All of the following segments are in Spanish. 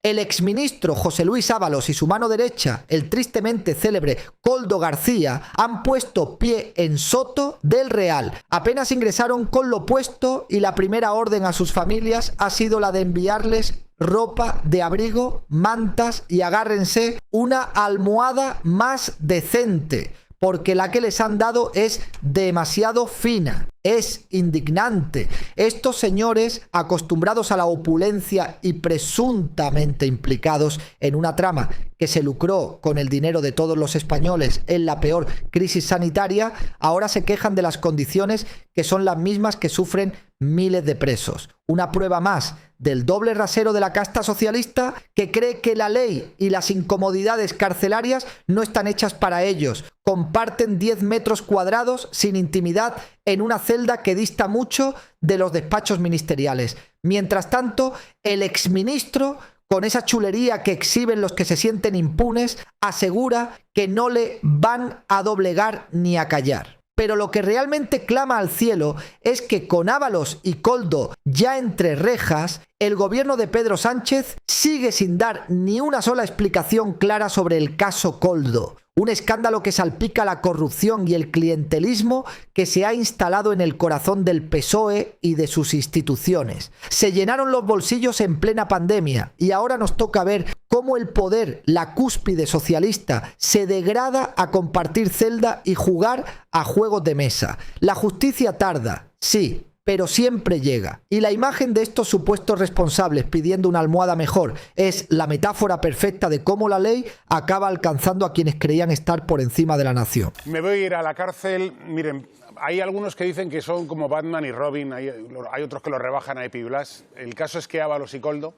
El exministro José Luis Ábalos y su mano derecha, el tristemente célebre Koldo García, han puesto pie en Soto del Real. Apenas ingresaron con lo puesto y la primera orden a sus familias ha sido la de enviarles ropa de abrigo, mantas y, agárrense, una almohada más decente, porque la que les han dado es demasiado fina. Es indignante. Estos señores, acostumbrados a la opulencia y presuntamente implicados en una trama que se lucró con el dinero de todos los españoles en la peor crisis sanitaria, ahora se quejan de las condiciones que son las mismas que sufren miles de presos. Una prueba más del doble rasero de la casta socialista, que cree que la ley y las incomodidades carcelarias no están hechas para ellos. Comparten 10 metros cuadrados sin intimidad en una celda que dista mucho de los despachos ministeriales. Mientras tanto, el exministro, con esa chulería que exhiben los que se sienten impunes, asegura que no le van a doblegar ni a callar. Pero lo que realmente clama al cielo es que con Ábalos y Koldo ya entre rejas, el gobierno de Pedro Sánchez sigue sin dar ni una sola explicación clara sobre el caso Koldo. Un escándalo que salpica la corrupción y el clientelismo que se ha instalado en el corazón del PSOE y de sus instituciones. Se llenaron los bolsillos en plena pandemia y ahora nos toca ver cómo el poder, la cúspide socialista, se degrada a compartir celda y jugar a juegos de mesa. La justicia tarda, sí, pero siempre llega. Y la imagen de estos supuestos responsables pidiendo una almohada mejor es la metáfora perfecta de cómo la ley acaba alcanzando a quienes creían estar por encima de la nación. Me voy a ir a la cárcel. Miren, hay algunos que dicen que son como Batman y Robin, hay otros que lo rebajan a Epi Blas. El caso es que Ábalos y Koldo,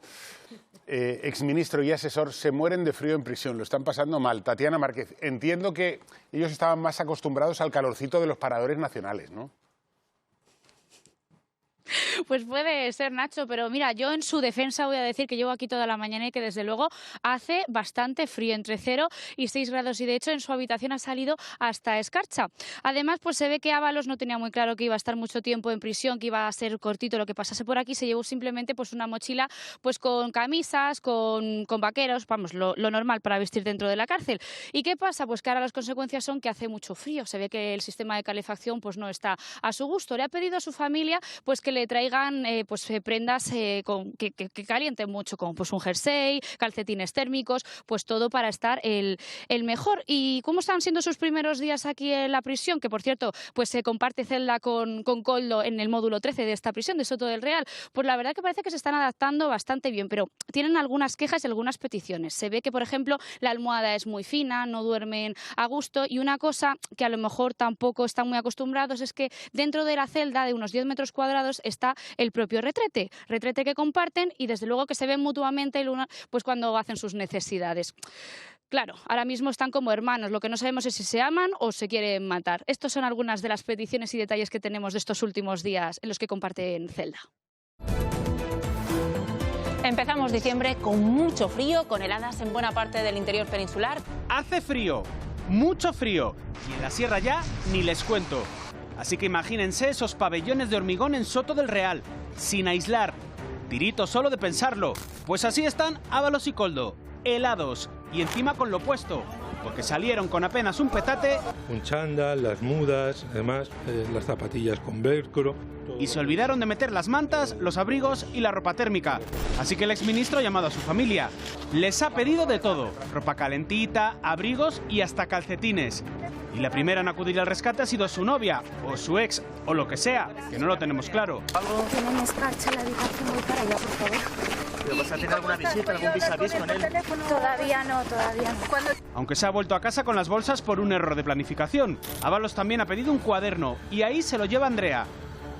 exministro y asesor, se mueren de frío en prisión, lo están pasando mal. Tatiana Márquez, entiendo que ellos estaban más acostumbrados al calorcito de los paradores nacionales, ¿no? Pues puede ser, Nacho, pero mira, yo en su defensa voy a decir que llevo aquí toda la mañana y que desde luego hace bastante frío, entre 0 y 6 grados, y de hecho en su habitación ha salido hasta escarcha. Además, pues se ve que Ábalos no tenía muy claro que iba a estar mucho tiempo en prisión, que iba a ser cortito lo que pasase por aquí. Se llevó simplemente pues una mochila pues con camisas, con vaqueros, vamos, lo normal para vestir dentro de la cárcel. ¿Y qué pasa? Pues que ahora las consecuencias son que hace mucho frío. Se ve que el sistema de calefacción pues no está a su gusto. Le ha pedido a su familia pues que le traigan prendas que calienten mucho, como pues un jersey, calcetines térmicos, pues todo para estar el mejor. ¿Y cómo están siendo sus primeros días aquí en la prisión? Que por cierto, pues se comparte celda con Koldo en el módulo 13 de esta prisión de Soto del Real. Pues la verdad que parece que se están adaptando bastante bien, pero tienen algunas quejas y algunas peticiones. Se ve que, por ejemplo, la almohada es muy fina, no duermen a gusto, y una cosa que a lo mejor tampoco están muy acostumbrados es que dentro de la celda de unos 10 metros cuadrados está el propio retrete que comparten, y desde luego que se ven mutuamente pues cuando hacen sus necesidades. Claro, ahora mismo están como hermanos, lo que no sabemos es si se aman o se quieren matar. Estas son algunas de las peticiones y detalles que tenemos de estos últimos días en los que comparten celda. Empezamos diciembre con mucho frío, con heladas en buena parte del interior peninsular. Hace frío, mucho frío, y en la sierra ya ni les cuento. Así que imagínense esos pabellones de hormigón en Soto del Real, sin aislar. Tirito solo de pensarlo. Pues así están Ábalos y Koldo, helados, y encima con lo puesto, porque salieron con apenas un petate, un chándal, las mudas, además las zapatillas con velcro. Y se olvidaron de meter las mantas, los abrigos y la ropa térmica. Así que el exministro ha llamado a su familia. Les ha pedido de todo: ropa calentita, abrigos y hasta calcetines. Y la primera en acudir al rescate ha sido su novia, o su ex, o lo que sea, que no lo tenemos claro. Tienen escarcha la habitación, voy para allá, por favor. ¿Vas a tener alguna visita, algún vis-a-vis con él? Todavía no. Aunque se ha vuelto a casa con las bolsas por un error de planificación. Ábalos también ha pedido un cuaderno, y ahí se lo lleva Andrea.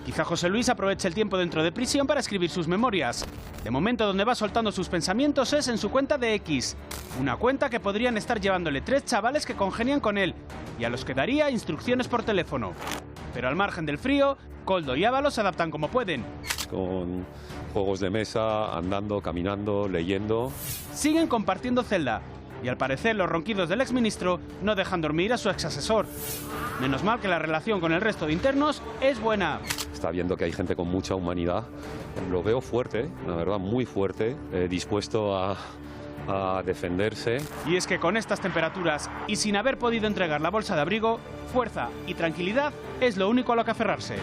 Quizá José Luis aproveche el tiempo dentro de prisión para escribir sus memorias. De momento, donde va soltando sus pensamientos es en su cuenta de X. Una cuenta que podrían estar llevándole 3 chavales que congenian con él y a los que daría instrucciones por teléfono. Pero al margen del frío, Koldo y Ábalos se adaptan como pueden. Con juegos de mesa, andando, caminando, leyendo. Siguen compartiendo celda. Y al parecer los ronquidos del exministro no dejan dormir a su exasesor. Menos mal que la relación con el resto de internos es buena. está viendo que hay gente con mucha humanidad. Lo veo fuerte, la verdad, muy fuerte, dispuesto a defenderse. Y es que con estas temperaturas y sin haber podido entregar la bolsa de abrigo, fuerza y tranquilidad es lo único a lo que aferrarse.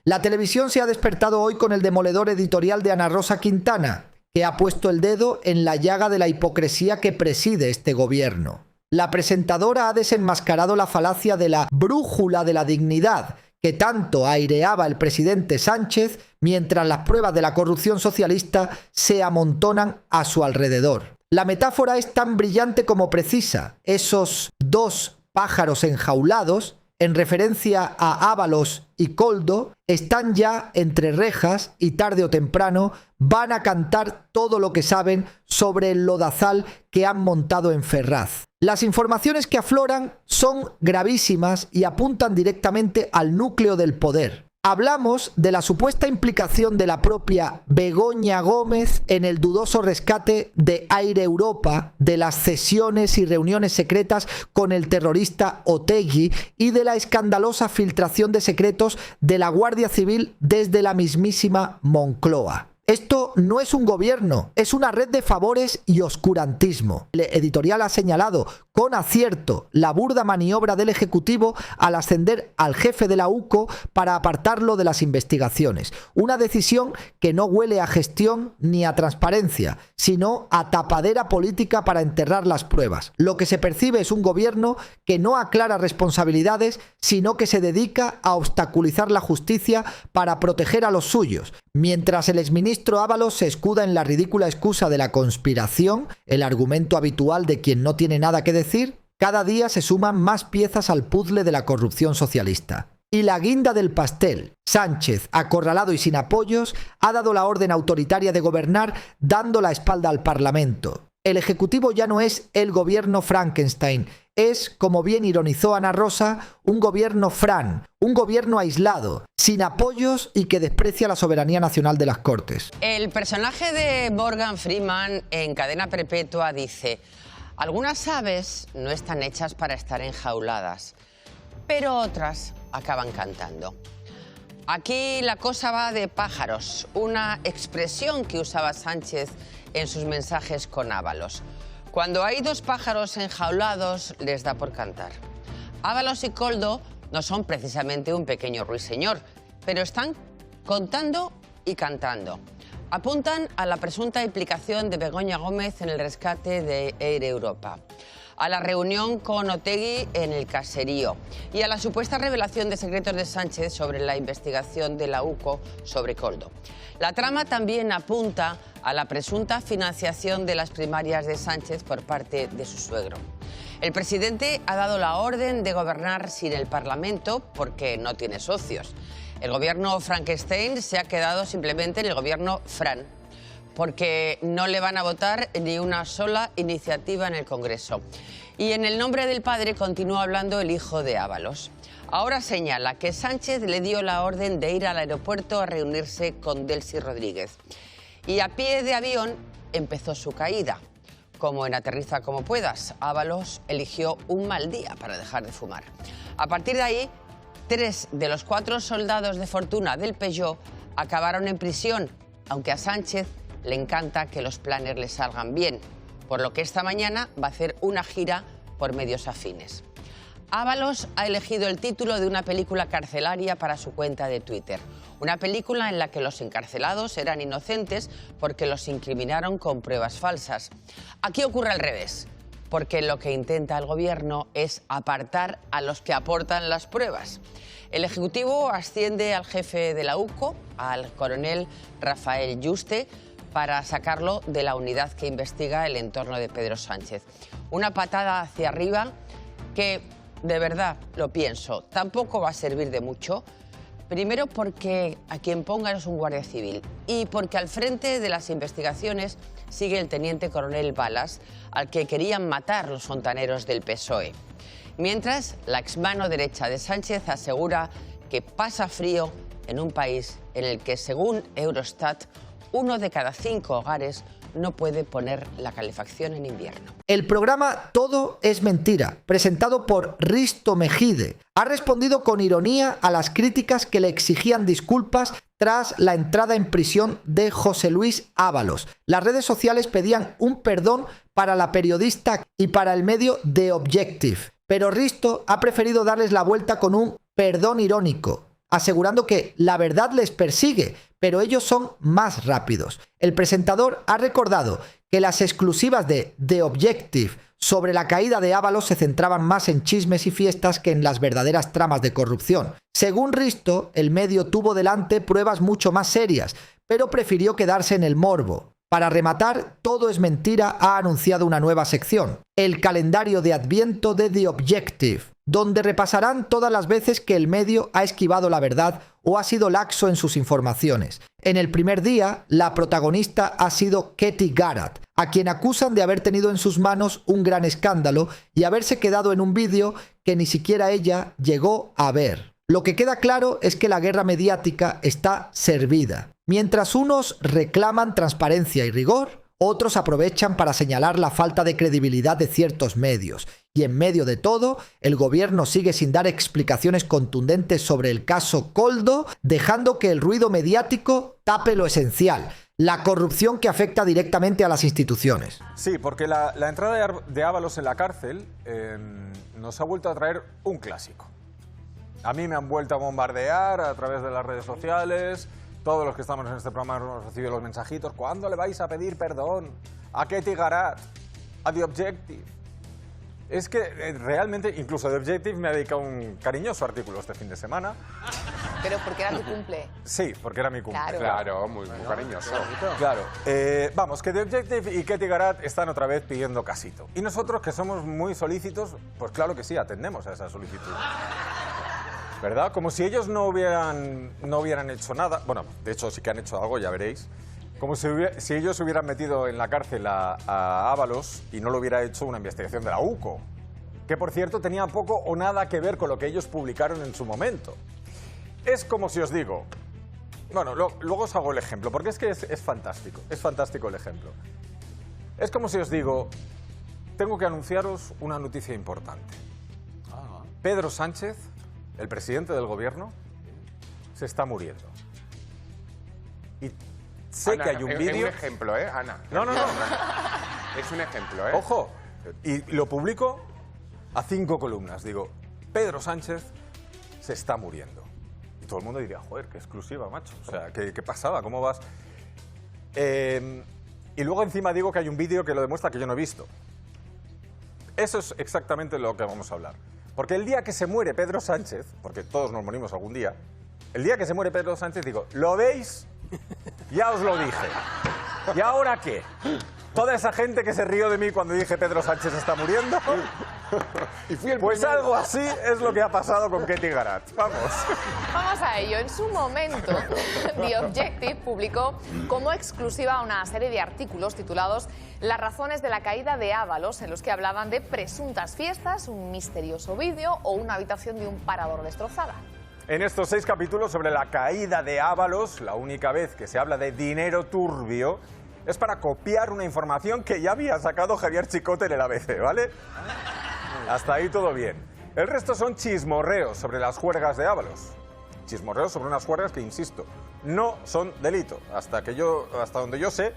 La televisión se ha despertado hoy con el demoledor editorial de Ana Rosa Quintana, que ha puesto el dedo en la llaga de la hipocresía que preside este gobierno. La presentadora ha desenmascarado la falacia de la brújula de la dignidad que tanto aireaba el presidente Sánchez mientras las pruebas de la corrupción socialista se amontonan a su alrededor. La metáfora es tan brillante como precisa. Esos dos pájaros enjaulados, en referencia a Ábalos y Koldo, están ya entre rejas y tarde o temprano van a cantar todo lo que saben sobre el lodazal que han montado en Ferraz. Las informaciones que afloran son gravísimas y apuntan directamente al núcleo del poder. Hablamos de la supuesta implicación de la propia Begoña Gómez en el dudoso rescate de Air Europa, de las cesiones y reuniones secretas con el terrorista Otegi y de la escandalosa filtración de secretos de la Guardia Civil desde la mismísima Moncloa. Esto no es un gobierno, es una red de favores y oscurantismo. El editorial ha señalado con acierto la burda maniobra del Ejecutivo al ascender al jefe de la UCO para apartarlo de las investigaciones. Una decisión que no huele a gestión ni a transparencia, sino a tapadera política para enterrar las pruebas. Lo que se percibe es un gobierno que no aclara responsabilidades, sino que se dedica a obstaculizar la justicia para proteger a los suyos. Mientras el exministro Ábalos se escuda en la ridícula excusa de la conspiración, el argumento habitual de quien no tiene nada que decir, cada día se suman más piezas al puzzle de la corrupción socialista. Y la guinda del pastel. Sánchez, acorralado y sin apoyos, ha dado la orden autoritaria de gobernar dando la espalda al Parlamento. El Ejecutivo ya no es el gobierno Frankenstein, es, como bien ironizó Ana Rosa, un gobierno Fran, un gobierno aislado, sin apoyos y que desprecia la soberanía nacional de las Cortes. El personaje de Morgan Freeman en Cadena Perpetua dice: algunas aves no están hechas para estar enjauladas, pero otras acaban cantando. Aquí la cosa va de pájaros, una expresión que usaba Sánchez en sus mensajes con Ábalos. Cuando hay dos pájaros enjaulados, les da por cantar. Ábalos y Koldo no son precisamente un pequeño ruiseñor, pero están contando y cantando. Apuntan a la presunta implicación de Begoña Gómez en el rescate de Air Europa, a la reunión con Otegi en el caserío y a la supuesta revelación de secretos de Sánchez sobre la investigación de la UCO sobre Koldo. La trama también apunta a la presunta financiación de las primarias de Sánchez por parte de su suegro. El presidente ha dado la orden de gobernar sin el Parlamento porque no tiene socios. El gobierno Frankenstein se ha quedado simplemente en el gobierno Fran, porque no le van a votar ni una sola iniciativa en el Congreso. Y en el nombre del padre continúa hablando el hijo de Ábalos. Ahora señala que Sánchez le dio la orden de ir al aeropuerto a reunirse con Delcy Rodríguez. Y a pie de avión empezó su caída. Como en Aterriza como puedas, Ábalos eligió un mal día para dejar de fumar. A partir de ahí, 3 de los 4 soldados de fortuna del Peugeot acabaron en prisión, aunque a Sánchez le encanta que los planes le salgan bien, por lo que esta mañana va a hacer una gira por medios afines. Ábalos ha elegido el título de una película carcelaria para su cuenta de Twitter. Una película en la que los encarcelados eran inocentes porque los incriminaron con pruebas falsas. Aquí ocurre al revés, porque lo que intenta el gobierno es apartar a los que aportan las pruebas. El Ejecutivo asciende al jefe de la UCO, al coronel Rafael Yuste, para sacarlo de la unidad que investiga el entorno de Pedro Sánchez. Una patada hacia arriba que, de verdad, lo pienso, tampoco va a servir de mucho. Primero porque a quien pongan es un guardia civil y porque al frente de las investigaciones sigue el teniente coronel Balas, al que querían matar los fontaneros del PSOE. Mientras, la exmano derecha de Sánchez asegura que pasa frío en un país en el que, según Eurostat, 1 de cada 5 hogares no puede poner la calefacción en invierno. El programa Todo es Mentira, presentado por Risto Mejide, ha respondido con ironía a las críticas que le exigían disculpas tras la entrada en prisión de José Luis Ábalos. Las redes sociales pedían un perdón para la periodista y para el medio The Objective, pero Risto ha preferido darles la vuelta con un perdón irónico, asegurando que la verdad les persigue, pero ellos son más rápidos. El presentador ha recordado que las exclusivas de The Objective sobre la caída de Ábalos se centraban más en chismes y fiestas que en las verdaderas tramas de corrupción. Según Risto, el medio tuvo delante pruebas mucho más serias, pero prefirió quedarse en el morbo. Para rematar, Todo es Mentira ha anunciado una nueva sección, el calendario de Adviento de The Objective, donde repasarán todas las veces que el medio ha esquivado la verdad o ha sido laxo en sus informaciones. En el primer día, la protagonista ha sido Katy Garrett, a quien acusan de haber tenido en sus manos un gran escándalo y haberse quedado en un vídeo que ni siquiera ella llegó a ver. Lo que queda claro es que la guerra mediática está servida. Mientras unos reclaman transparencia y rigor, otros aprovechan para señalar la falta de credibilidad de ciertos medios. Y en medio de todo, el gobierno sigue sin dar explicaciones contundentes sobre el caso Koldo, dejando que el ruido mediático tape lo esencial, la corrupción que afecta directamente a las instituciones. Sí, porque la entrada de Ábalos en la cárcel nos ha vuelto a traer un clásico. A mí me han vuelto a bombardear a través de las redes sociales. Todos los que estamos en este programa hemos recibido los mensajitos. ¿Cuándo le vais a pedir perdón a Katy Garrett, a The Objective? Es que realmente, incluso The Objective me ha dedicado un cariñoso artículo este fin de semana. Pero porque era tu cumple. Sí, porque era mi cumple. Claro, muy cariñoso. Claro. Vamos, que The Objective y Katy Garrett están otra vez pidiendo casito. Y nosotros, que somos muy solícitos, pues claro que sí, atendemos a esa solicitud. ¿Verdad? Como si ellos no hubieran hecho nada. Bueno, de hecho sí que han hecho algo, ya veréis. Como si ellos hubieran metido en la cárcel a Ábalos y no lo hubiera hecho una investigación de la UCO. Que, por cierto, tenía poco o nada que ver con lo que ellos publicaron en su momento. Es como si os digo... Bueno, luego os hago el ejemplo, porque es que es fantástico. Es fantástico el ejemplo. Es como si os digo... Tengo que anunciaros una noticia importante. Pedro Sánchez, el presidente del gobierno, se está muriendo. Y sé Ana, que hay un vídeo... Es un ejemplo, ¿eh, Ana? No. Es un ejemplo, ¿eh? Ojo, y lo publico a 5 columnas. Digo, Pedro Sánchez se está muriendo. Y todo el mundo diría, joder, qué exclusiva, macho. O sea, ¿qué pasaba? ¿Cómo vas? Y luego encima digo que hay un vídeo que lo demuestra que yo no he visto. Eso es exactamente lo que vamos a hablar. Porque el día que se muere Pedro Sánchez, porque todos nos morimos algún día, el día que se muere Pedro Sánchez digo, ¿lo veis? Ya os lo dije. ¿Y ahora qué? Toda esa gente que se rió de mí cuando dije Pedro Sánchez está muriendo. Y fui el pues primero. algo así es lo que ha pasado con Katy Garrett. Vamos. Vamos a ello. En su momento, The Objective publicó como exclusiva una serie de artículos titulados Las razones de la caída de Ábalos, en los que hablaban de presuntas fiestas, un misterioso vídeo o una habitación de un parador destrozada. En estos 6 capítulos sobre la caída de Ábalos, la única vez que se habla de dinero turbio, es para copiar una información que ya había sacado Javier Chicote en el ABC, ¿vale? Hasta ahí todo bien. El resto son chismorreos sobre las juergas de Ábalos. Chismorreos sobre unas juergas que, insisto, no son delito. Hasta donde yo sé,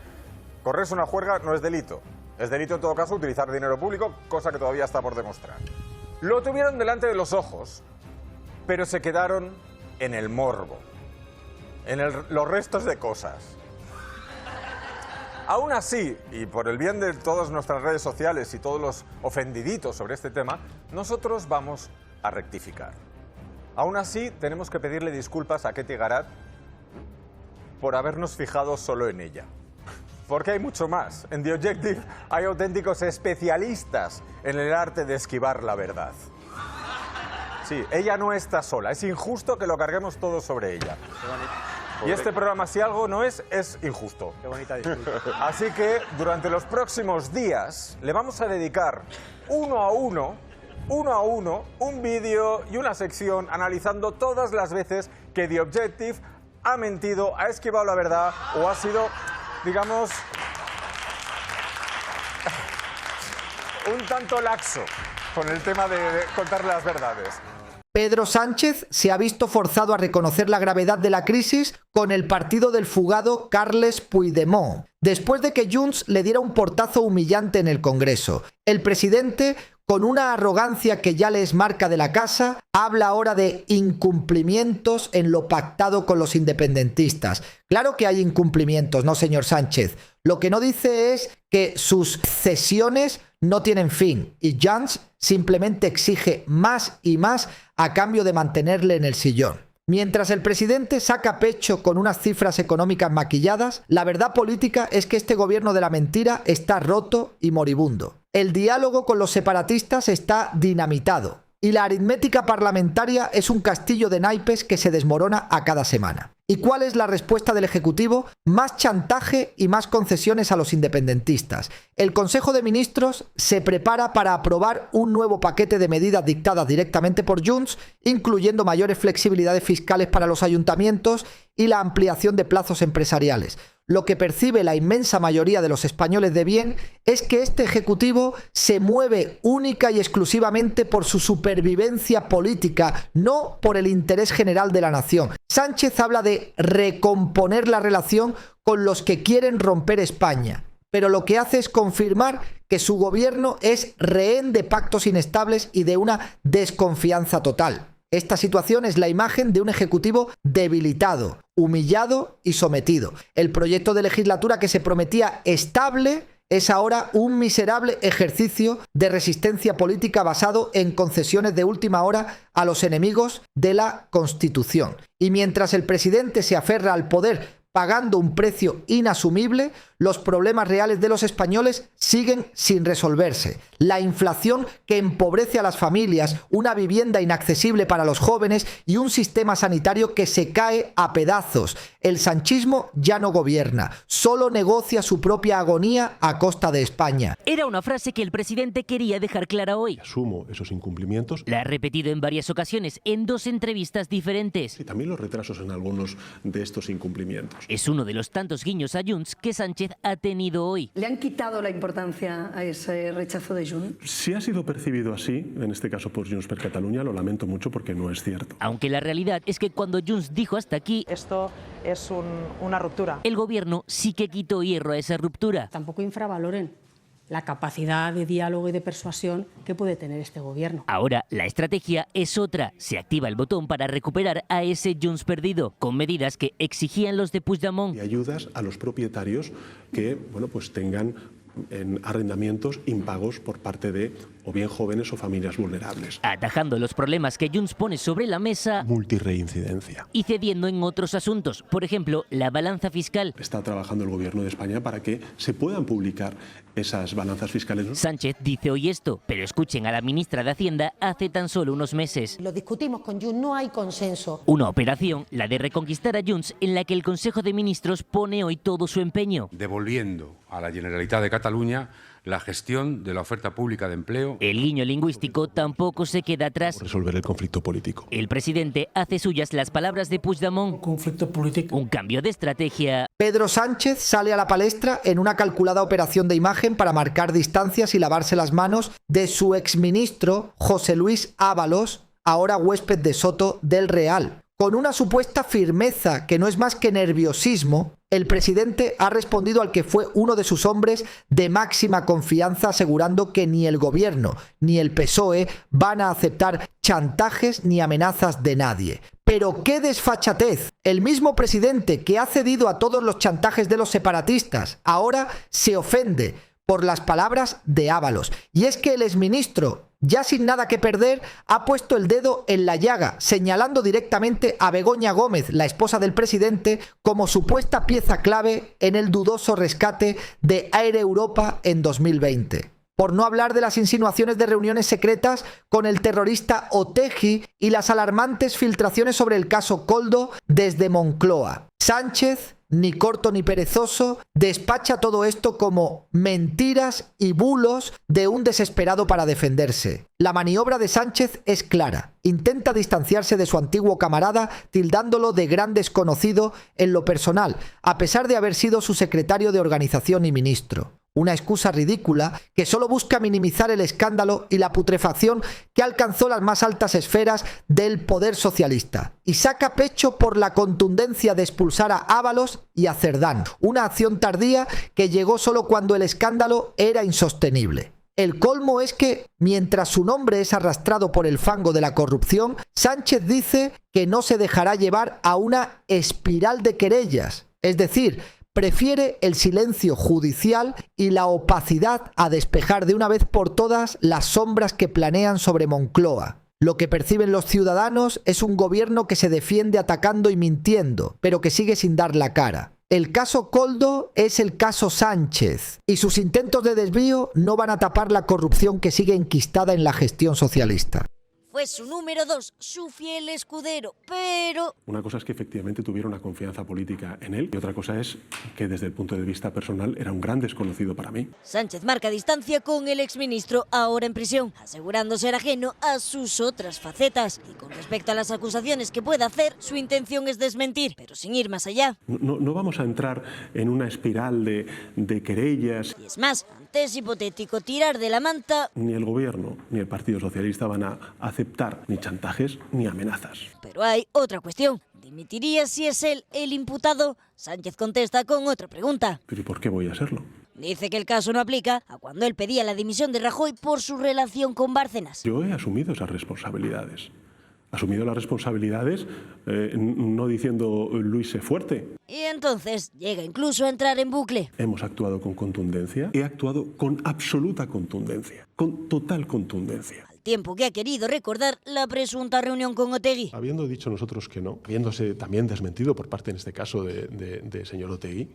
correrse una juerga no es delito. Es delito en todo caso utilizar dinero público, cosa que todavía está por demostrar. Lo tuvieron delante de los ojos, pero se quedaron en el morbo, en los restos de cosas. Aún así, y por el bien de todas nuestras redes sociales y todos los ofendiditos sobre este tema, nosotros vamos a rectificar. Aún así, tenemos que pedirle disculpas a Katy Garrett por habernos fijado solo en ella. Porque hay mucho más. En The Objective hay auténticos especialistas en el arte de esquivar la verdad. Sí, ella no está sola. Es injusto que lo carguemos todo sobre ella. Y este programa, si algo no es injusto. Qué bonita disculpa. Así que durante los próximos días le vamos a dedicar uno a uno, un vídeo y una sección analizando todas las veces que The Objective ha mentido, ha esquivado la verdad o ha sido, digamos, un tanto laxo con el tema de contar las verdades. Pedro Sánchez se ha visto forzado a reconocer la gravedad de la crisis con el partido del fugado Carles Puigdemont, después de que Junts le diera un portazo humillante en el Congreso. El presidente, con una arrogancia que ya le es marca de la casa, habla ahora de incumplimientos en lo pactado con los independentistas. Claro que hay incumplimientos, ¿no, señor Sánchez? Lo que no dice es que sus cesiones no tienen fin y Junts simplemente exige más y más a cambio de mantenerle en el sillón. Mientras el presidente saca pecho con unas cifras económicas maquilladas, la verdad política es que este gobierno de la mentira está roto y moribundo. El diálogo con los separatistas está dinamitado y la aritmética parlamentaria es un castillo de naipes que se desmorona a cada semana. ¿Y cuál es la respuesta del Ejecutivo? Más chantaje y más concesiones a los independentistas. El Consejo de Ministros se prepara para aprobar un nuevo paquete de medidas dictadas directamente por Junts, incluyendo mayores flexibilidades fiscales para los ayuntamientos y la ampliación de plazos empresariales. Lo que percibe la inmensa mayoría de los españoles de bien es que este Ejecutivo se mueve única y exclusivamente por su supervivencia política, no por el interés general de la nación. Sánchez habla de recomponer la relación con los que quieren romper España, pero lo que hace es confirmar que su gobierno es rehén de pactos inestables y de una desconfianza total. Esta situación es la imagen de un ejecutivo debilitado, humillado y sometido. El proyecto de legislatura que se prometía estable es ahora un miserable ejercicio de resistencia política basado en concesiones de última hora a los enemigos de la Constitución. Y mientras el presidente se aferra al poder pagando un precio inasumible, los problemas reales de los españoles siguen sin resolverse. La inflación que empobrece a las familias, una vivienda inaccesible para los jóvenes y un sistema sanitario que se cae a pedazos. El sanchismo ya no gobierna, solo negocia su propia agonía a costa de España. Era una frase que el presidente quería dejar clara hoy. Asumo esos incumplimientos. La ha repetido en varias ocasiones, en 2 entrevistas diferentes. Y también los retrasos en algunos de estos incumplimientos. Es uno de los tantos guiños a Junts que Sánchez ha tenido hoy. ¿Le han quitado la importancia a ese rechazo de Junts? Si ha sido percibido así, en este caso por Junts per Catalunya, lo lamento mucho porque no es cierto. Aunque la realidad es que cuando Junts dijo hasta aquí, esto es una ruptura. El gobierno sí que quitó hierro a esa ruptura. Tampoco infravaloren la capacidad de diálogo y de persuasión que puede tener este gobierno. Ahora la estrategia es otra. Se activa el botón para recuperar a ese Junts perdido, con medidas que exigían los de Puigdemont. Y ayudas a los propietarios que, bueno, pues tengan en arrendamientos impagos por parte de o bien jóvenes o familias vulnerables. Atajando los problemas que Junts pone sobre la mesa. Multirreincidencia. Y cediendo en otros asuntos, por ejemplo, la balanza fiscal. Está trabajando el gobierno de España para que se puedan publicar esas balanzas fiscales, ¿no? Sánchez dice hoy esto, pero escuchen a la ministra de Hacienda hace tan solo unos meses. Lo discutimos con Junts, no hay consenso. Una operación, la de reconquistar a Junts, en la que el Consejo de Ministros pone hoy todo su empeño. Devolviendo a la Generalitat de Cataluña la gestión de la oferta pública de empleo. El guiño lingüístico tampoco se queda atrás. Resolver el conflicto político. El presidente hace suyas las palabras de Puigdemont. Conflicto político. Un cambio de estrategia. Pedro Sánchez sale a la palestra en una calculada operación de imagen para marcar distancias y lavarse las manos de su exministro José Luis Ábalos, ahora huésped de Soto del Real. Con una supuesta firmeza que no es más que nerviosismo, el presidente ha respondido al que fue uno de sus hombres de máxima confianza, asegurando que ni el gobierno ni el PSOE van a aceptar chantajes ni amenazas de nadie. Pero ¡qué desfachatez! El mismo presidente que ha cedido a todos los chantajes de los separatistas ahora se ofende por las palabras de Ábalos. Y es que el exministro, ya sin nada que perder, ha puesto el dedo en la llaga, señalando directamente a Begoña Gómez, la esposa del presidente, como supuesta pieza clave en el dudoso rescate de Air Europa en 2020. Por no hablar de las insinuaciones de reuniones secretas con el terrorista Otegi y las alarmantes filtraciones sobre el caso Koldo desde Moncloa. Sánchez, ni corto ni perezoso, despacha todo esto como mentiras y bulos de un desesperado para defenderse. La maniobra de Sánchez es clara. Intenta distanciarse de su antiguo camarada, tildándolo de gran desconocido en lo personal, a pesar de haber sido su secretario de organización y ministro. Una excusa ridícula que solo busca minimizar el escándalo y la putrefacción que alcanzó las más altas esferas del poder socialista. Y saca pecho por la contundencia de expulsar a Ábalos y a Cerdán. Una acción tardía que llegó solo cuando el escándalo era insostenible. El colmo es que, mientras su nombre es arrastrado por el fango de la corrupción, Sánchez dice que no se dejará llevar a una espiral de querellas. Es decir, prefiere el silencio judicial y la opacidad a despejar de una vez por todas las sombras que planean sobre Moncloa. Lo que perciben los ciudadanos es un gobierno que se defiende atacando y mintiendo, pero que sigue sin dar la cara. El caso Koldo es el caso Sánchez, y sus intentos de desvío no van a tapar la corrupción que sigue enquistada en la gestión socialista. Fue su número 2, su fiel escudero, pero... Una cosa es que efectivamente tuviera una confianza política en él y otra cosa es que desde el punto de vista personal era un gran desconocido para mí. Sánchez marca distancia con el exministro ahora en prisión, asegurando ser ajeno a sus otras facetas. Y con respecto a las acusaciones que pueda hacer, su intención es desmentir, pero sin ir más allá. No vamos a entrar en una espiral de querellas. Y es más, es hipotético tirar de la manta. Ni el gobierno ni el Partido Socialista van a aceptar ni chantajes ni amenazas. Pero hay otra cuestión. ¿Dimitiría si es él el imputado? Sánchez contesta con otra pregunta. ¿Pero y por qué voy a serlo? Dice que el caso no aplica a cuando él pedía la dimisión de Rajoy por su relación con Bárcenas. Yo he asumido esas responsabilidades. Asumido las responsabilidades, no diciendo Luis sé fuerte. Y entonces llega incluso a entrar en bucle. Hemos actuado con contundencia, he actuado con absoluta contundencia, con total contundencia. Al tiempo que ha querido recordar la presunta reunión con Otegi. Habiendo dicho nosotros que no, habiéndose también desmentido por parte en este caso de señor Otegi,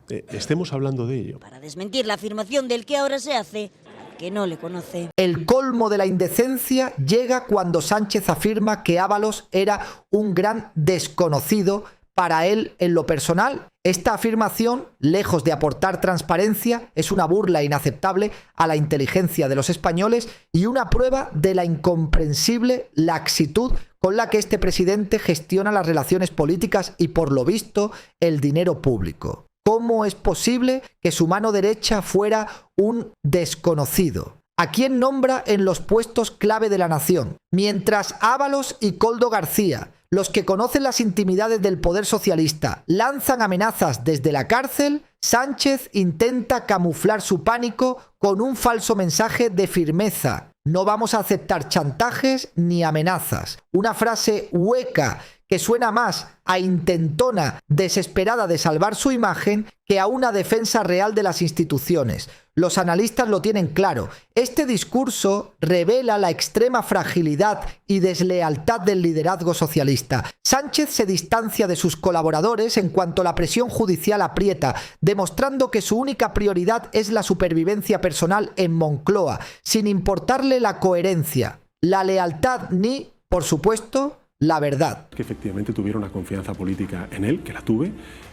estemos hablando de ello. Para desmentir la afirmación del que ahora se hace, que no le conoce. El colmo de la indecencia llega cuando Sánchez afirma que Ábalos era un gran desconocido para él en lo personal. Esta afirmación, lejos de aportar transparencia, es una burla inaceptable a la inteligencia de los españoles y una prueba de la incomprensible laxitud con la que este presidente gestiona las relaciones políticas y, por lo visto, el dinero público. ¿Cómo es posible que su mano derecha fuera un desconocido? ¿A quién nombra en los puestos clave de la nación? Mientras Ábalos y Koldo García, los que conocen las intimidades del poder socialista, lanzan amenazas desde la cárcel, Sánchez intenta camuflar su pánico con un falso mensaje de firmeza. No vamos a aceptar chantajes ni amenazas. Una frase hueca que suena más a intentona desesperada de salvar su imagen que a una defensa real de las instituciones. Los analistas lo tienen claro. Este discurso revela la extrema fragilidad y deslealtad del liderazgo socialista. Sánchez se distancia de sus colaboradores en cuanto la presión judicial aprieta, demostrando que su única prioridad es la supervivencia personal en Moncloa, sin importarle la coherencia, la lealtad ni, por supuesto, la verdad. Que efectivamente tuviera una confianza política en él, que la tuve,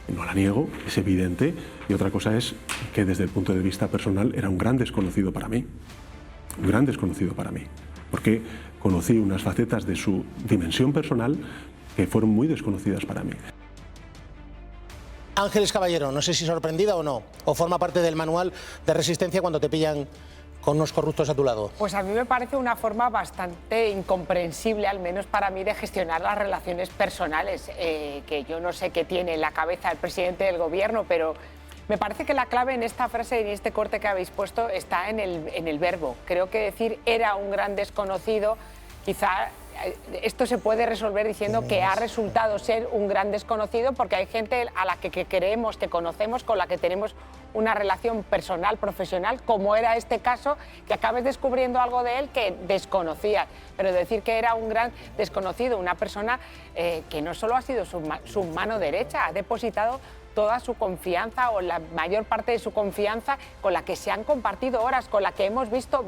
no la niego, es evidente, y otra cosa es que desde el punto de vista personal era un gran desconocido para mí, porque conocí unas facetas de su dimensión personal que fueron muy desconocidas para mí. Ángeles Caballero, no sé si sorprendida o no, o forma parte del manual de resistencia cuando te pillan con unos corruptos a tu lado. Pues a mí me parece una forma bastante incomprensible, al menos para mí, de gestionar las relaciones personales, que yo no sé qué tiene en la cabeza el presidente del gobierno, pero me parece que la clave en esta frase y en este corte que habéis puesto está en el verbo. Creo que decir era un gran desconocido, quizá esto se puede resolver diciendo que ha resultado ser un gran desconocido porque hay gente a la que queremos, que conocemos, con la que tenemos una relación personal, profesional, como era este caso, que acabes descubriendo algo de él que desconocías. Pero decir que era un gran desconocido, una persona que no solo ha sido su mano derecha, ha depositado toda su confianza o la mayor parte de su confianza, con la que se han compartido horas, con la que hemos visto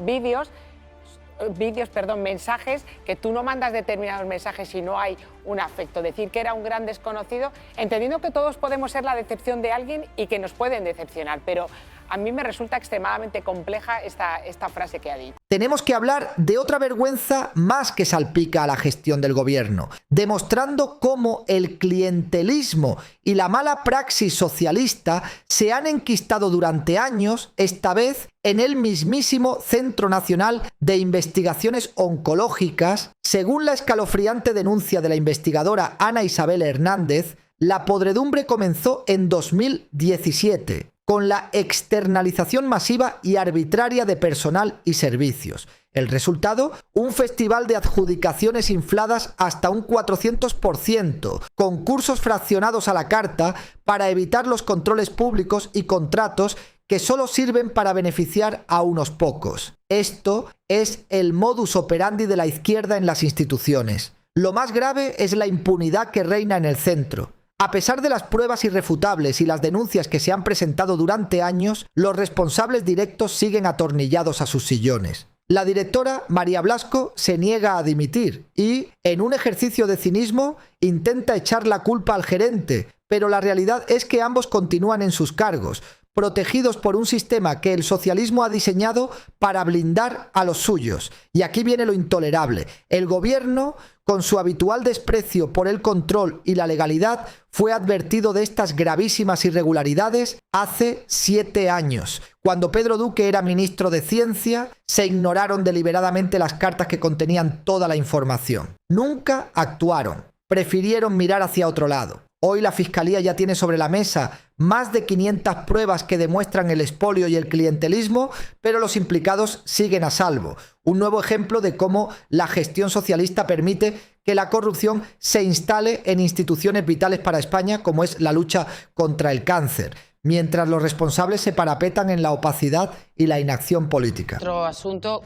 mensajes, que tú no mandas determinados mensajes si no hay un afecto. Decir que era un gran desconocido, entendiendo que todos podemos ser la decepción de alguien y que nos pueden decepcionar, pero A mí me resulta extremadamente compleja esta frase que ha dicho. Tenemos que hablar de otra vergüenza más que salpica a la gestión del gobierno, demostrando cómo el clientelismo y la mala praxis socialista se han enquistado durante años, esta vez en el mismísimo Centro Nacional de Investigaciones Oncológicas. Según la escalofriante denuncia de la investigadora Ana Isabel Hernández, la podredumbre comenzó en 2017. Con la externalización masiva y arbitraria de personal y servicios. El resultado, un festival de adjudicaciones infladas hasta un 400%, concursos fraccionados a la carta para evitar los controles públicos y contratos que solo sirven para beneficiar a unos pocos. Esto es el modus operandi de la izquierda en las instituciones. Lo más grave es la impunidad que reina en el centro. A pesar de las pruebas irrefutables y las denuncias que se han presentado durante años, los responsables directos siguen atornillados a sus sillones. La directora María Blasco se niega a dimitir y, en un ejercicio de cinismo, intenta echar la culpa al gerente, pero la realidad es que ambos continúan en sus cargos, protegidos por un sistema que el socialismo ha diseñado para blindar a los suyos. Y aquí viene lo intolerable. El gobierno, con su habitual desprecio por el control y la legalidad, fue advertido de estas gravísimas irregularidades hace 7 años. Cuando Pedro Duque era ministro de Ciencia, se ignoraron deliberadamente las cartas que contenían toda la información. Nunca actuaron. Prefirieron mirar hacia otro lado. Hoy la Fiscalía ya tiene sobre la mesa más de 500 pruebas que demuestran el expolio y el clientelismo, pero los implicados siguen a salvo. Un nuevo ejemplo de cómo la gestión socialista permite que la corrupción se instale en instituciones vitales para España, como es la lucha contra el cáncer, mientras los responsables se parapetan en la opacidad y la inacción política. Otro asunto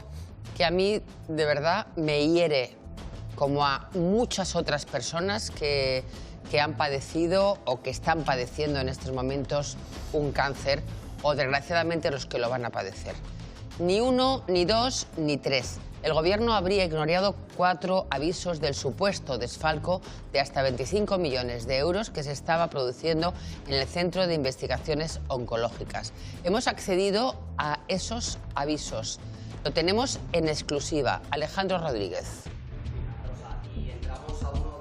que a mí de verdad me hiere, como a muchas otras personas que han padecido o que están padeciendo en estos momentos un cáncer, o desgraciadamente los que lo van a padecer. Ni 1, ni 2, ni 3. El gobierno habría ignorado 4 avisos del supuesto desfalco de hasta 25 millones de euros que se estaba produciendo en el Centro de Investigaciones Oncológicas. Hemos accedido a esos avisos. Lo tenemos en exclusiva. Alejandro Rodríguez.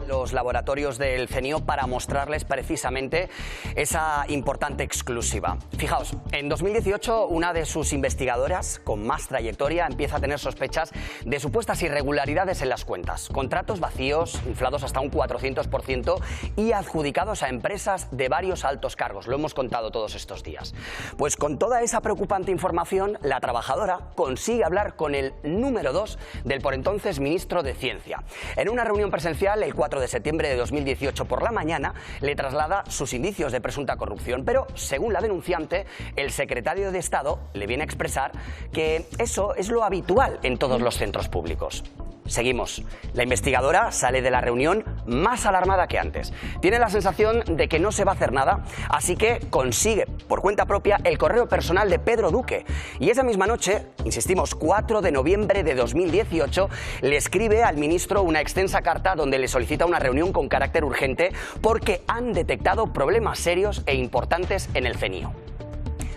Los laboratorios del CENIO para mostrarles precisamente esa importante exclusiva. Fijaos, en 2018 una de sus investigadoras con más trayectoria empieza a tener sospechas de supuestas irregularidades en las cuentas, contratos vacíos, inflados hasta un 400% y adjudicados a empresas de varios altos cargos. Lo hemos contado todos estos días. Pues con toda esa preocupante información, la trabajadora consigue hablar con el número 2 del por entonces ministro de Ciencia. En una reunión presencial el 4 de septiembre de 2018 por la mañana le traslada sus indicios de presunta corrupción, pero según la denunciante, el secretario de Estado le viene a expresar que eso es lo habitual en todos los centros públicos. Seguimos. La investigadora sale de la reunión más alarmada que antes. Tiene la sensación de que no se va a hacer nada, así que consigue por cuenta propia el correo personal de Pedro Duque. Y esa misma noche, insistimos, 4 de noviembre de 2018, le escribe al ministro una extensa carta donde le solicita una reunión con carácter urgente porque han detectado problemas serios e importantes en el CENIO.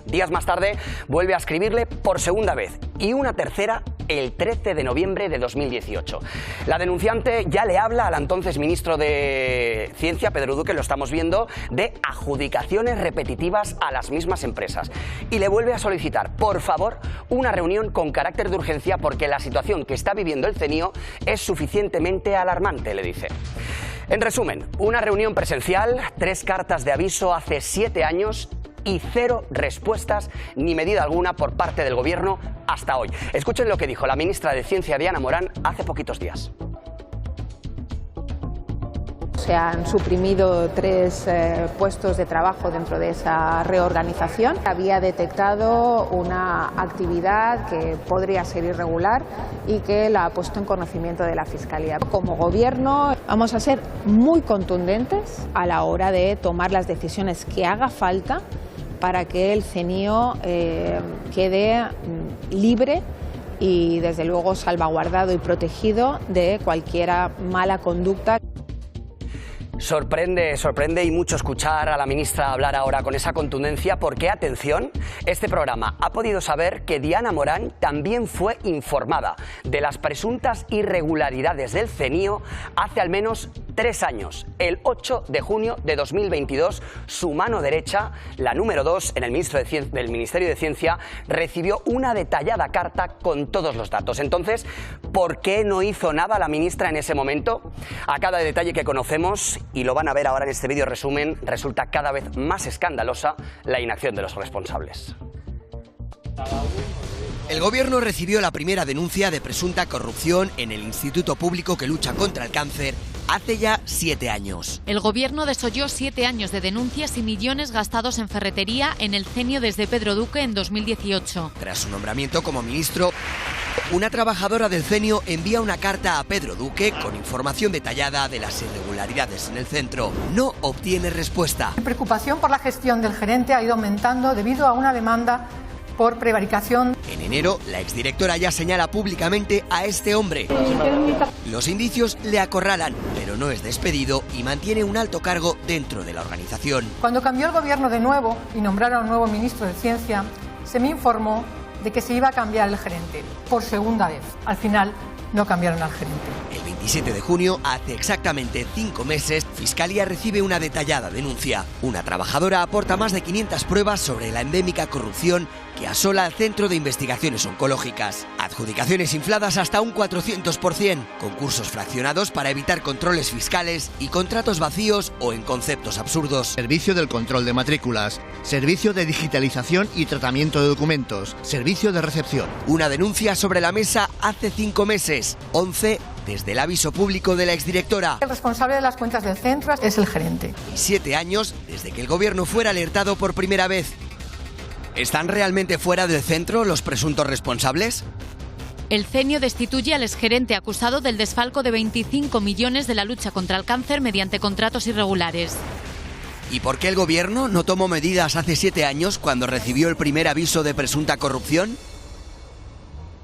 Días más tarde vuelve a escribirle por segunda vez y una tercera el 13 de noviembre de 2018. La denunciante ya le habla al entonces ministro de Ciencia, Pedro Duque, lo estamos viendo, de adjudicaciones repetitivas a las mismas empresas. Y le vuelve a solicitar, por favor, una reunión con carácter de urgencia porque la situación que está viviendo el CENIO es suficientemente alarmante, le dice. En resumen, una reunión presencial, 3 cartas de aviso hace 7 años y 0 respuestas ni medida alguna por parte del gobierno hasta hoy. Escuchen lo que dijo la ministra de Ciencia, Diana Morán, hace poquitos días. Se han suprimido 3 puestos de trabajo dentro de esa reorganización. Había detectado una actividad que podría ser irregular y que la ha puesto en conocimiento de la Fiscalía. Como Gobierno vamos a ser muy contundentes a la hora de tomar las decisiones que haga falta para que el CENIO quede libre y, desde luego, salvaguardado y protegido de cualquier mala conducta. Sorprende y mucho escuchar a la ministra hablar ahora con esa contundencia porque, atención, este programa ha podido saber que Diana Morán también fue informada de las presuntas irregularidades del CENIO hace al menos 3 años. El 8 de junio de 2022, su mano derecha, la número 2 en el del Ministerio de Ciencia, recibió una detallada carta con todos los datos. Entonces, ¿por qué no hizo nada la ministra en ese momento? A cada detalle que conocemos, y lo van a ver ahora en este vídeo resumen, resulta cada vez más escandalosa la inacción de los responsables. El gobierno recibió la primera denuncia de presunta corrupción en el Instituto Público que lucha contra el cáncer hace ya 7 años. El gobierno desolló 7 años de denuncias y millones gastados en ferretería en el CENIO desde Pedro Duque en 2018. Tras su nombramiento como ministro, una trabajadora del CENIO envía una carta a Pedro Duque con información detallada de las irregularidades en el centro. No obtiene respuesta. Mi preocupación por la gestión del gerente ha ido aumentando debido a una demanda por prevaricación. En enero, la exdirectora ya señala públicamente a este hombre. Los indicios le acorralan, pero no es despedido y mantiene un alto cargo dentro de la organización. Cuando cambió el gobierno de nuevo y nombraron a un nuevo ministro de Ciencia, se me informó de que se iba a cambiar el gerente por segunda vez. Al final, no cambiaron al gerente. El 27 de junio, hace exactamente 5 meses, Fiscalía recibe una detallada denuncia. Una trabajadora aporta más de 500 pruebas sobre la endémica corrupción que asola al Centro de Investigaciones Oncológicas. Adjudicaciones infladas hasta un 400%, concursos fraccionados para evitar controles fiscales y contratos vacíos o en conceptos absurdos. Servicio del control de matrículas, servicio de digitalización y tratamiento de documentos, servicio de recepción. Una denuncia sobre la mesa hace 5 meses, 11 desde el aviso público de la exdirectora. El responsable de las cuentas del centro es el gerente. Y 7 años desde que el gobierno fuera alertado por primera vez. ¿Están realmente fuera del centro los presuntos responsables? El CENIO destituye al exgerente acusado del desfalco de 25 millones de la lucha contra el cáncer mediante contratos irregulares. ¿Y por qué el gobierno no tomó medidas hace 7 años cuando recibió el primer aviso de presunta corrupción?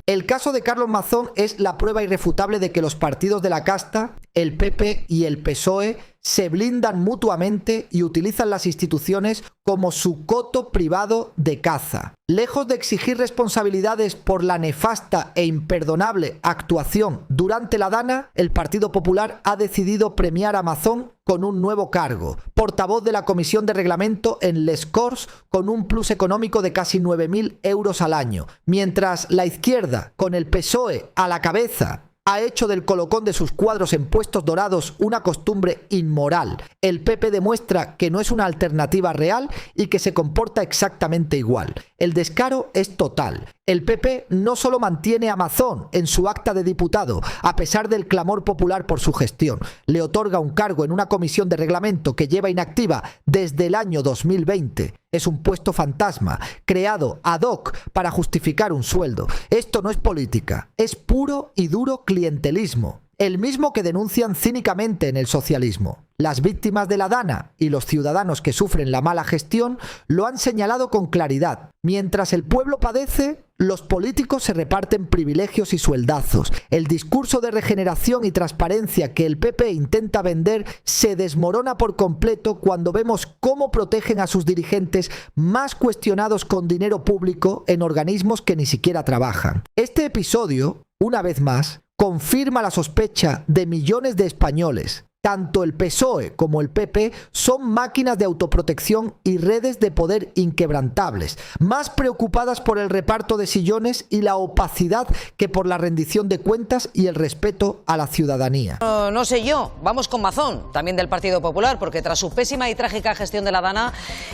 El caso de Carlos Mazón es la prueba irrefutable de que los partidos de la casta, el PP y el PSOE, se blindan mutuamente y utilizan las instituciones como su coto privado de caza. Lejos de exigir responsabilidades por la nefasta e imperdonable actuación durante la Dana, el Partido Popular ha decidido premiar a Mazón con un nuevo cargo, portavoz de la Comisión de Reglamento en Les Corts, con un plus económico de casi 9.000 euros al año, mientras la izquierda, con el PSOE a la cabeza, ha hecho del colocón de sus cuadros en puestos dorados una costumbre inmoral. El PP demuestra que no es una alternativa real y que se comporta exactamente igual. El descaro es total. El PP no solo mantiene a Mazón en su acta de diputado, a pesar del clamor popular por su gestión, le otorga un cargo en una comisión de reglamento que lleva inactiva desde el año 2020. Es un puesto fantasma, creado ad hoc para justificar un sueldo. Esto no es política, es puro y duro clientelismo. El mismo que denuncian cínicamente en el socialismo. Las víctimas de la Dana y los ciudadanos que sufren la mala gestión lo han señalado con claridad. Mientras el pueblo padece, los políticos se reparten privilegios y sueldazos. El discurso de regeneración y transparencia que el PP intenta vender se desmorona por completo cuando vemos cómo protegen a sus dirigentes más cuestionados con dinero público en organismos que ni siquiera trabajan. Este episodio, una vez más, confirma la sospecha de millones de españoles. Tanto el PSOE como el PP son máquinas de autoprotección y redes de poder inquebrantables, más preocupadas por el reparto de sillones y la opacidad que por la rendición de cuentas y el respeto a la ciudadanía. No sé yo, vamos con Mazón, también del Partido Popular, porque tras su pésima y trágica gestión de la Dana,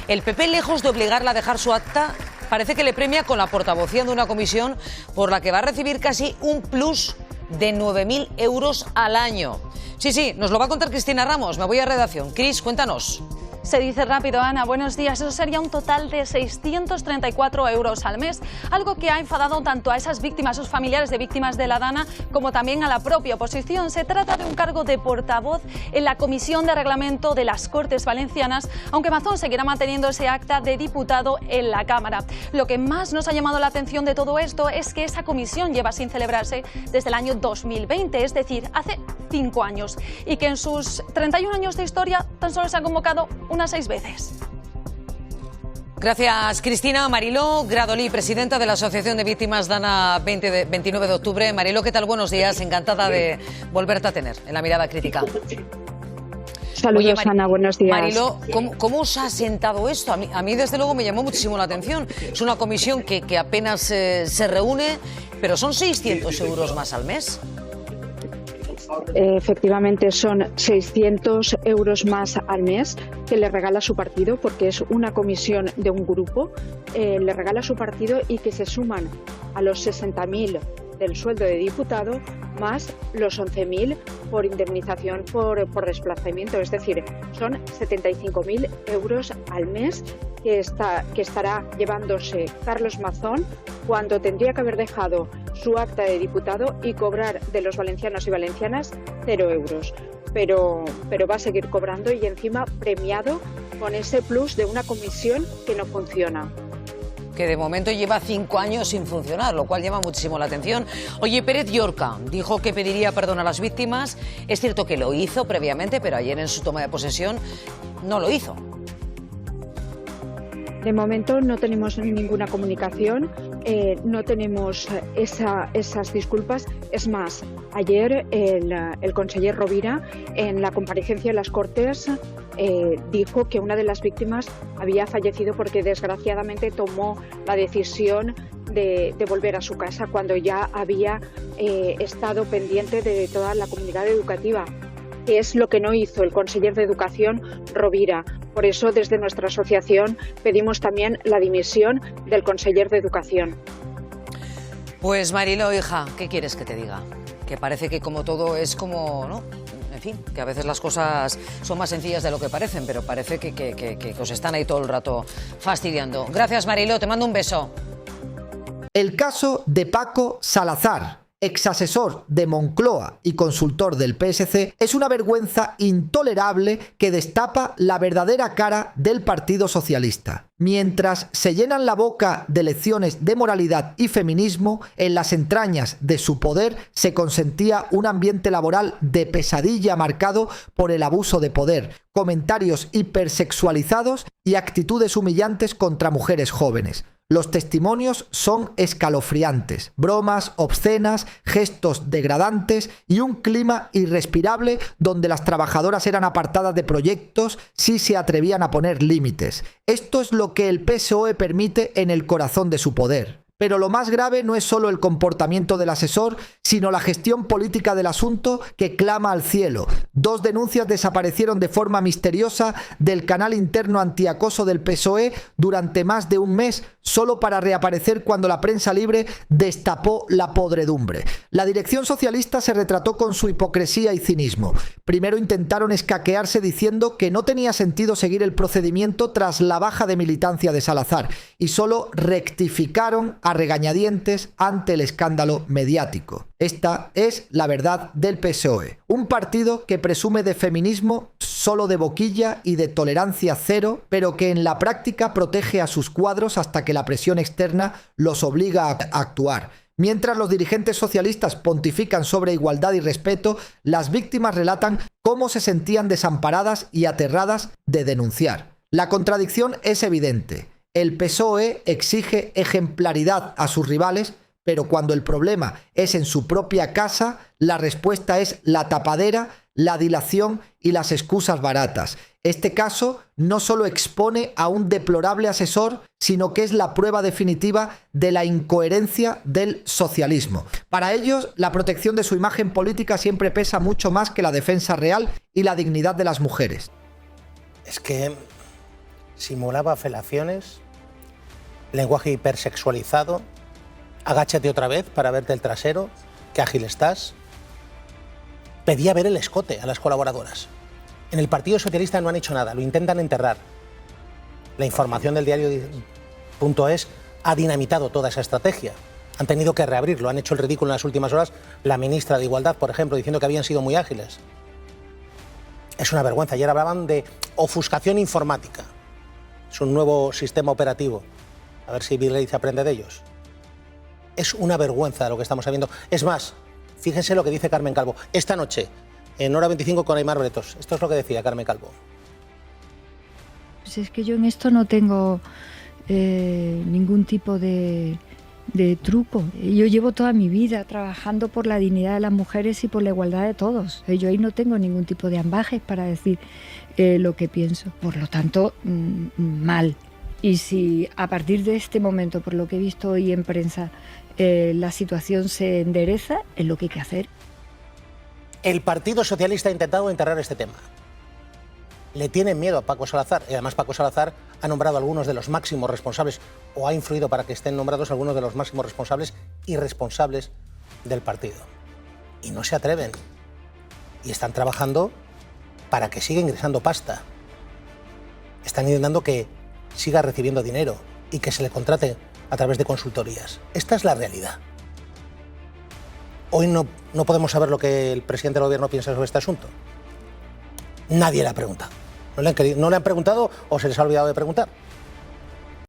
el PP, lejos de obligarla a dejar su acta, parece que le premia con la portavocía de una comisión por la que va a recibir casi un plus de 9.000 euros al año. Sí, nos lo va a contar Cristina Ramos. Me voy a redacción. Cris, cuéntanos. Se dice rápido, Ana, buenos días. Eso sería un total de 634 euros al mes, algo que ha enfadado tanto a esas víctimas, a sus familiares de víctimas de la Dana, como también a la propia oposición. Se trata de un cargo de portavoz en la Comisión de Reglamento de las Cortes Valencianas, aunque Mazón seguirá manteniendo ese acta de diputado en la Cámara. Lo que más nos ha llamado la atención de todo esto es que esa comisión lleva sin celebrarse desde el año 2020, es decir, hace 5 años y que en sus 31 años de historia tan solo se ha convocado unas 6 veces. Gracias, Cristina. Mariló Gradolí, presidenta de la Asociación de Víctimas Dana 29 de octubre. Mariló, ¿qué tal? Buenos días. Encantada de volverte a tener en La Mirada Crítica. Saludos, Ana, buenos días. Mariló, ¿cómo os ha sentado esto? A mí, desde luego, me llamó muchísimo la atención. Es una comisión que apenas se reúne, pero son 600 euros más al mes. Efectivamente, son 600 euros más al mes que le regala su partido, porque es una comisión de un grupo, le regala su partido y que se suman a los 60.000 del sueldo de diputado más los 11.000 por indemnización por desplazamiento. Es decir, son 75.000 euros al mes que estará llevándose Carlos Mazón cuando tendría que haber dejado su acta de diputado y cobrar de los valencianos y valencianas 0 euros. Pero va a seguir cobrando y encima premiado con ese plus de una comisión que no funciona. Que de momento lleva 5 años sin funcionar, lo cual llama muchísimo la atención. Oye, Pérez Llorca dijo que pediría perdón a las víctimas. Es cierto que lo hizo previamente, pero ayer en su toma de posesión no lo hizo. De momento no tenemos ninguna comunicación, no tenemos esas disculpas. Es más, ayer el conseller Rovira, en la comparecencia en las Cortes, dijo que una de las víctimas había fallecido porque desgraciadamente tomó la decisión de volver a su casa cuando ya había estado pendiente de toda la comunidad educativa, que es lo que no hizo el conseller de Educación Rovira. Por eso, desde nuestra asociación pedimos también la dimisión del conseller de Educación. Pues Mariló, hija, ¿qué quieres que te diga? Que parece que como todo es como, ¿no? En fin, que a veces las cosas son más sencillas de lo que parecen, pero parece que os están ahí todo el rato fastidiando. Gracias, Mariló, te mando un beso. El caso de Paco Salazar, exasesor de Moncloa y consultor del PSC, es una vergüenza intolerable que destapa la verdadera cara del Partido Socialista. Mientras se llenan la boca de lecciones de moralidad y feminismo, en las entrañas de su poder se consentía un ambiente laboral de pesadilla marcado por el abuso de poder, comentarios hipersexualizados y actitudes humillantes contra mujeres jóvenes. Los testimonios son escalofriantes, bromas obscenas, gestos degradantes y un clima irrespirable donde las trabajadoras eran apartadas de proyectos si se atrevían a poner límites. Esto es lo que el PSOE permite en el corazón de su poder. Pero lo más grave no es solo el comportamiento del asesor, sino la gestión política del asunto que clama al cielo. 2 denuncias desaparecieron de forma misteriosa del canal interno antiacoso del PSOE durante más de un mes, solo para reaparecer cuando la prensa libre destapó la podredumbre. La dirección socialista se retrató con su hipocresía y cinismo. Primero intentaron escaquearse diciendo que no tenía sentido seguir el procedimiento tras la baja de militancia de Salazar y solo rectificaron a regañadientes ante el escándalo mediático. Esta es la verdad del PSOE, un partido que presume de feminismo solo de boquilla y de tolerancia cero, pero que en la práctica protege a sus cuadros hasta que la presión externa los obliga a actuar. Mientras los dirigentes socialistas pontifican sobre igualdad y respeto, las víctimas relatan cómo se sentían desamparadas y aterradas de denunciar. La contradicción es evidente. El PSOE exige ejemplaridad a sus rivales, pero cuando el problema es en su propia casa, la respuesta es la tapadera, la dilación y las excusas baratas. Este caso no solo expone a un deplorable asesor, sino que es la prueba definitiva de la incoherencia del socialismo. Para ellos, la protección de su imagen política siempre pesa mucho más que la defensa real y la dignidad de las mujeres. Es que simulaba felaciones, lenguaje hipersexualizado, agáchate otra vez para verte el trasero, qué ágil estás. Pedía ver el escote a las colaboradoras. En el Partido Socialista no han hecho nada, lo intentan enterrar. La información del diario.es ha dinamitado toda esa estrategia. Han tenido que reabrirlo, han hecho el ridículo en las últimas horas. La ministra de Igualdad, por ejemplo, diciendo que habían sido muy ágiles. Es una vergüenza. Ayer hablaban de ofuscación informática. Es un nuevo sistema operativo. A ver si Bill Gates aprende de ellos. Es una vergüenza lo que estamos viendo. Es más, fíjense lo que dice Carmen Calvo. Esta noche, en Hora 25 con Aimar Bretos. Esto es lo que decía Carmen Calvo. Pues es que yo en esto no tengo ningún tipo de truco. Yo llevo toda mi vida trabajando por la dignidad de las mujeres y por la igualdad de todos. Yo ahí no tengo ningún tipo de ambajes para decir lo que pienso. Por lo tanto, mal. Y si a partir de este momento, por lo que he visto hoy en prensa, la situación se endereza, es lo que hay que hacer. El Partido Socialista ha intentado enterrar este tema. Le tienen miedo a Paco Salazar, y además Paco Salazar ha nombrado a algunos de los máximos responsables, o ha influido para que estén nombrados algunos de los máximos responsables y responsables del partido. Y no se atreven. Y están trabajando para que siga ingresando pasta. Están intentando que siga recibiendo dinero y que se le contrate a través de consultorías. Esta es la realidad. Hoy no podemos saber lo que el presidente del gobierno piensa sobre este asunto. Nadie le ha preguntado. No le han preguntado o se les ha olvidado de preguntar.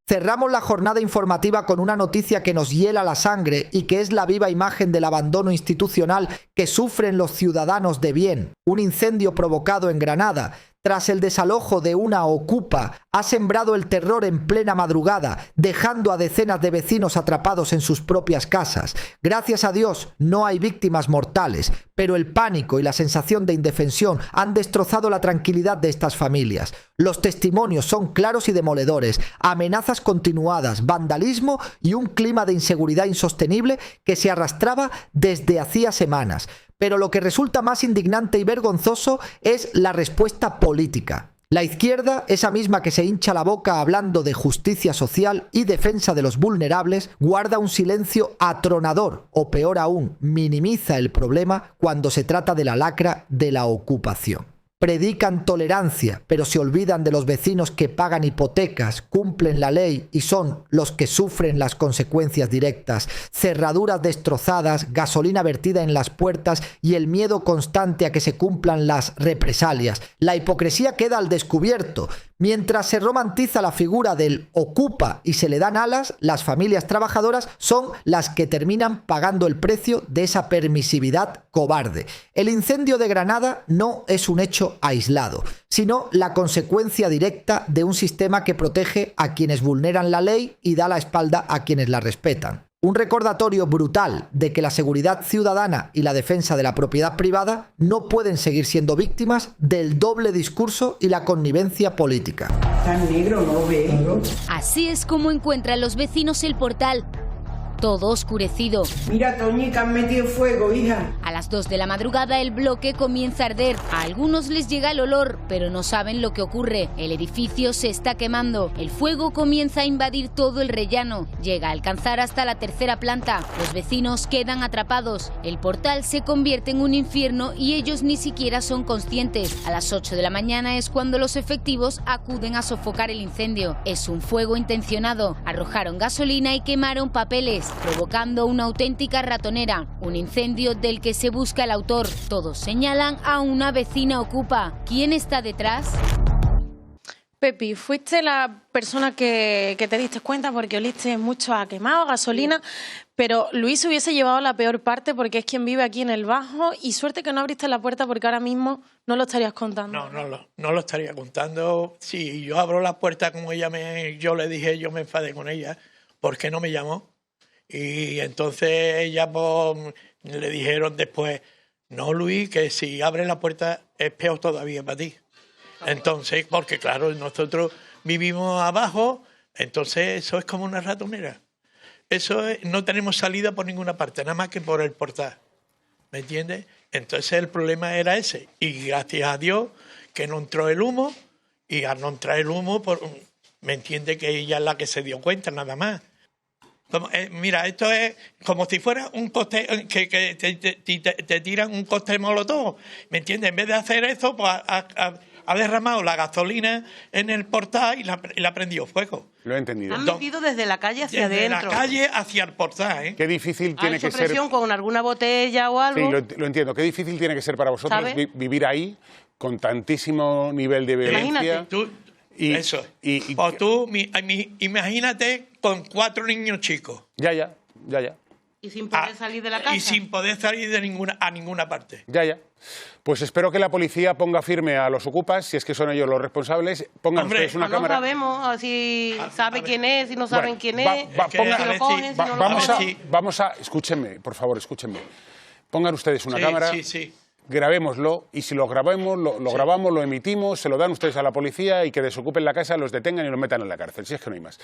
Cerramos la jornada informativa con una noticia que nos hiela la sangre y que es la viva imagen del abandono institucional que sufren los ciudadanos de bien. Un incendio provocado en Granada tras el desalojo de una ocupa ha sembrado el terror en plena madrugada, dejando a decenas de vecinos atrapados en sus propias casas. Gracias a Dios no hay víctimas mortales, pero el pánico y la sensación de indefensión han destrozado la tranquilidad de estas familias. Los testimonios son claros y demoledores, amenazas continuadas, vandalismo y un clima de inseguridad insostenible que se arrastraba desde hacía semanas. Pero lo que resulta más indignante y vergonzoso es la respuesta política. La izquierda, esa misma que se hincha la boca hablando de justicia social y defensa de los vulnerables, guarda un silencio atronador, o peor aún, minimiza el problema cuando se trata de la lacra de la ocupación. Predican tolerancia, pero se olvidan de los vecinos que pagan hipotecas, cumplen la ley y son los que sufren las consecuencias directas. Cerraduras destrozadas, gasolina vertida en las puertas y el miedo constante a que se cumplan las represalias. La hipocresía queda al descubierto. Mientras se romantiza la figura del ocupa y se le dan alas, las familias trabajadoras son las que terminan pagando el precio de esa permisividad cobarde. El incendio de Granada no es un hecho aislado, sino la consecuencia directa de un sistema que protege a quienes vulneran la ley y da la espalda a quienes la respetan. Un recordatorio brutal de que la seguridad ciudadana y la defensa de la propiedad privada no pueden seguir siendo víctimas del doble discurso y la connivencia política. Tan negro, no ve. Así es como encuentran los vecinos el portal. Todo oscurecido. Mira, Toñi, que han metido fuego, hija. A las 2 de la madrugada el bloque comienza a arder. A algunos les llega el olor, pero no saben lo que ocurre. El edificio se está quemando. El fuego comienza a invadir todo el rellano. Llega a alcanzar hasta la 3ª planta. Los vecinos quedan atrapados. El portal se convierte en un infierno y ellos ni siquiera son conscientes. A las 8 de la mañana es cuando los efectivos acuden a sofocar el incendio. Es un fuego intencionado. Arrojaron gasolina y quemaron papeles, provocando una auténtica ratonera, un incendio del que se busca el autor. Todos señalan a una vecina ocupa. ¿Quién está detrás? Pepi, fuiste la persona que te diste cuenta porque oliste mucho a quemado, a gasolina, pero Luis hubiese llevado la peor parte porque es quien vive aquí en el Bajo y suerte que no abriste la puerta porque ahora mismo no lo estarías contando. No lo estaría contando. Si yo abro la puerta como yo le dije, yo me enfadé con ella, ¿por qué no me llamó? Y entonces ella pues, le dijeron después, no, Luis, que si abres la puerta es peor todavía para ti. Entonces, porque claro, nosotros vivimos abajo, entonces eso es como una ratonera. Eso es, no tenemos salida por ninguna parte, nada más que por el portal. ¿Me entiendes? Entonces el problema era ese. Y gracias a Dios que no entró el humo, y al no entrar el humo, me entiende que ella es la que se dio cuenta, nada más. Mira, esto es como si fuera un cóctel que te tiran un cóctel molotov, ¿me entiendes? En vez de hacer eso, pues ha derramado la gasolina en el portal y la prendió fuego. Lo he entendido. Han metido desde la calle hacia adentro. Desde la calle hacia el portal, ¿eh? Qué difícil tiene que ser. Presión con alguna botella o algo. Sí, lo entiendo. Qué difícil tiene que ser para vosotros vivir ahí con tantísimo nivel de violencia. Imagínate. Eso. O tú, imagínate con 4 niños chicos. Ya. Y sin poder salir de la casa. Y sin poder salir de ninguna parte. Ya. Pues espero que la policía ponga firme a los ocupas, si es que son ellos los responsables. Pongan ustedes una cámara. No sabemos si sabe quién es, si no saben quién es. Vamos a... Escúchenme, por favor, escúchenme. Pongan ustedes una cámara. Sí. Grabémoslo, y si lo grabamos, lo emitimos, se lo dan ustedes a la policía y que desocupen la casa, los detengan y los metan en la cárcel, si es que no hay más.